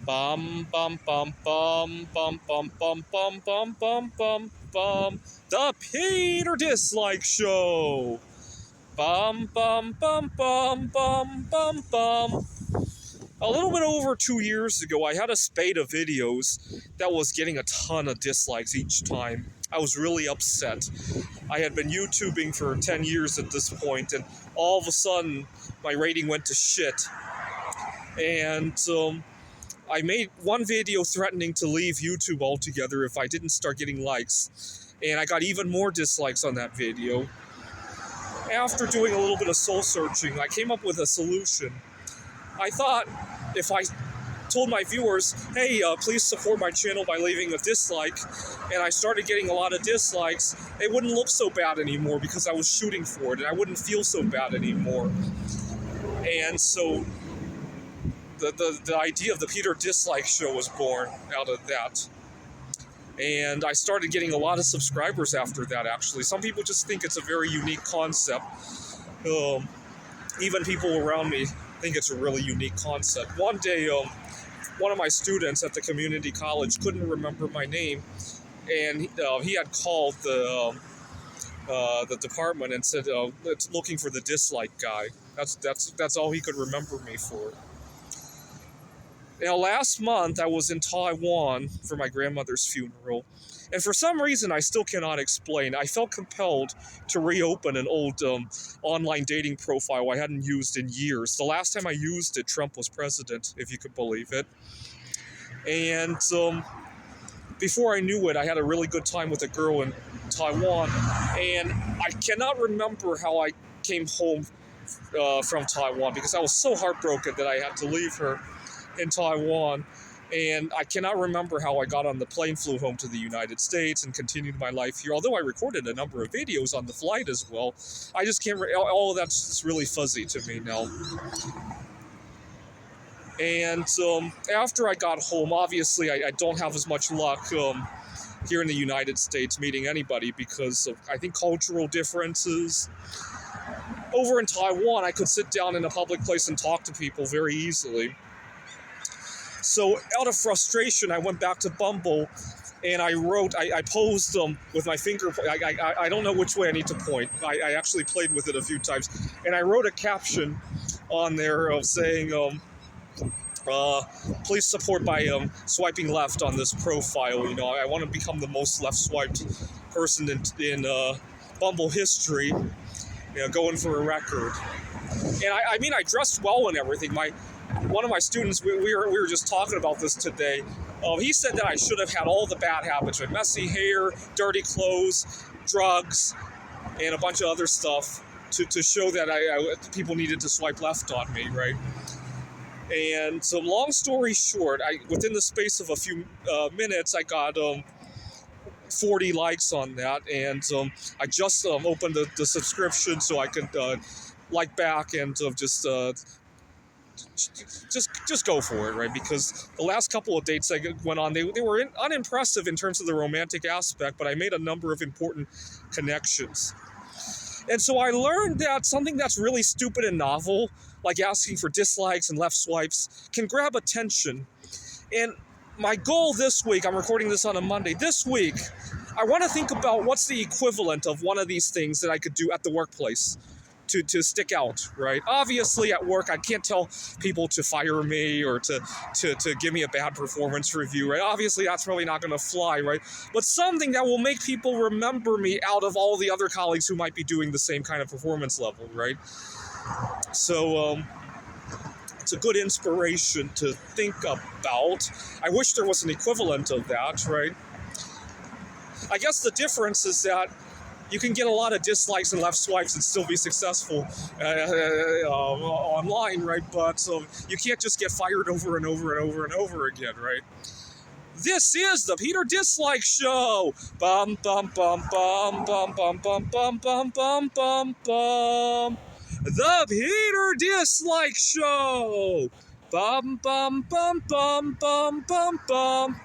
Bum bum bum bum bum bum bum bum bum bum bum bum. The Peter Dislike Show. Bum bum bum bum bum bum bum. A little bit over 2 years ago, I had a spate of videos that was getting a ton of dislikes each time. I was really upset. I had been YouTubing for 10 years at this point, and all of a sudden, my rating went to shit. And I made one video threatening to leave YouTube altogether if I didn't start getting likes, and I got even more dislikes on that video. After doing a little bit of soul searching, I came up with a solution. I thought if I told my viewers, hey, please support my channel by leaving a dislike, and I started getting a lot of dislikes, it wouldn't look so bad anymore because I was shooting for it, and I wouldn't feel so bad anymore. And so the idea of the Peter Dislike Show was born out of that. And I started getting a lot of subscribers after that, actually. Some people just think it's a very unique concept. Even people around me think it's a really unique concept. One day, one of my students at the community college couldn't remember my name, and he had called the department and said, it's looking for the dislike guy. That's all he could remember me for. Now, last month, I was in Taiwan for my grandmother's funeral, and for some reason I still cannot explain, I felt compelled to reopen an old online dating profile I hadn't used in years. The last time I used it, Trump was president, if you could believe it. And before I knew it, I had a really good time with a girl in Taiwan, and I cannot remember how I came home from Taiwan because I was so heartbroken that I had to leave her in Taiwan, and I cannot remember how I got on the plane, flew home to the United States, and continued my life here. Although I recorded a number of videos on the flight as well, I just can't. All of that's just really fuzzy to me now. And after I got home, obviously I don't have as much luck here in the United States meeting anybody because of, I think, cultural differences. Over in Taiwan, I could sit down in a public place and talk to people very easily. So out of frustration, I went back to Bumble, and I posed with my finger. I don't know which way I need to point. I actually played with it a few times, and I wrote a caption on there of saying, please support by swiping left on this profile. You know, I want to become the most left-swiped person in Bumble history. You know, going for a record. And I mean, I dressed well and everything. One of my students, we were just talking about this today. He said that I should have had all the bad habits, right? Messy hair, dirty clothes, drugs, and a bunch of other stuff to show that people needed to swipe left on me, right? And so, long story short, within the space of a few minutes, I got 40 likes on that, and I just opened the subscription so I could like back and just go for it, right? Because the last couple of dates I went on, they were unimpressive in terms of the romantic aspect, but I made a number of important connections. And so I learned that something that's really stupid and novel, like asking for dislikes and left swipes, can grab attention. And my goal this week, I'm recording this on a Monday, this week, I want to think about what's the equivalent of one of these things that I could do at the workplace to stick out, right? Obviously, at work, I can't tell people to fire me or to give me a bad performance review, right? Obviously, that's probably not going to fly, right? But something that will make people remember me out of all the other colleagues who might be doing the same kind of performance level, right? So, it's a good inspiration to think about. I wish there was an equivalent of that, right? I guess the difference is that you can get a lot of dislikes and left swipes and still be successful online, right? But you can't just get fired over and over and over and over again, right? This is the Peter Dislike Show. Bum bum bum bum bum bum bum bum bum bum bum bum. The Peter Dislike Show. Bum bum bum bum bum bum bum.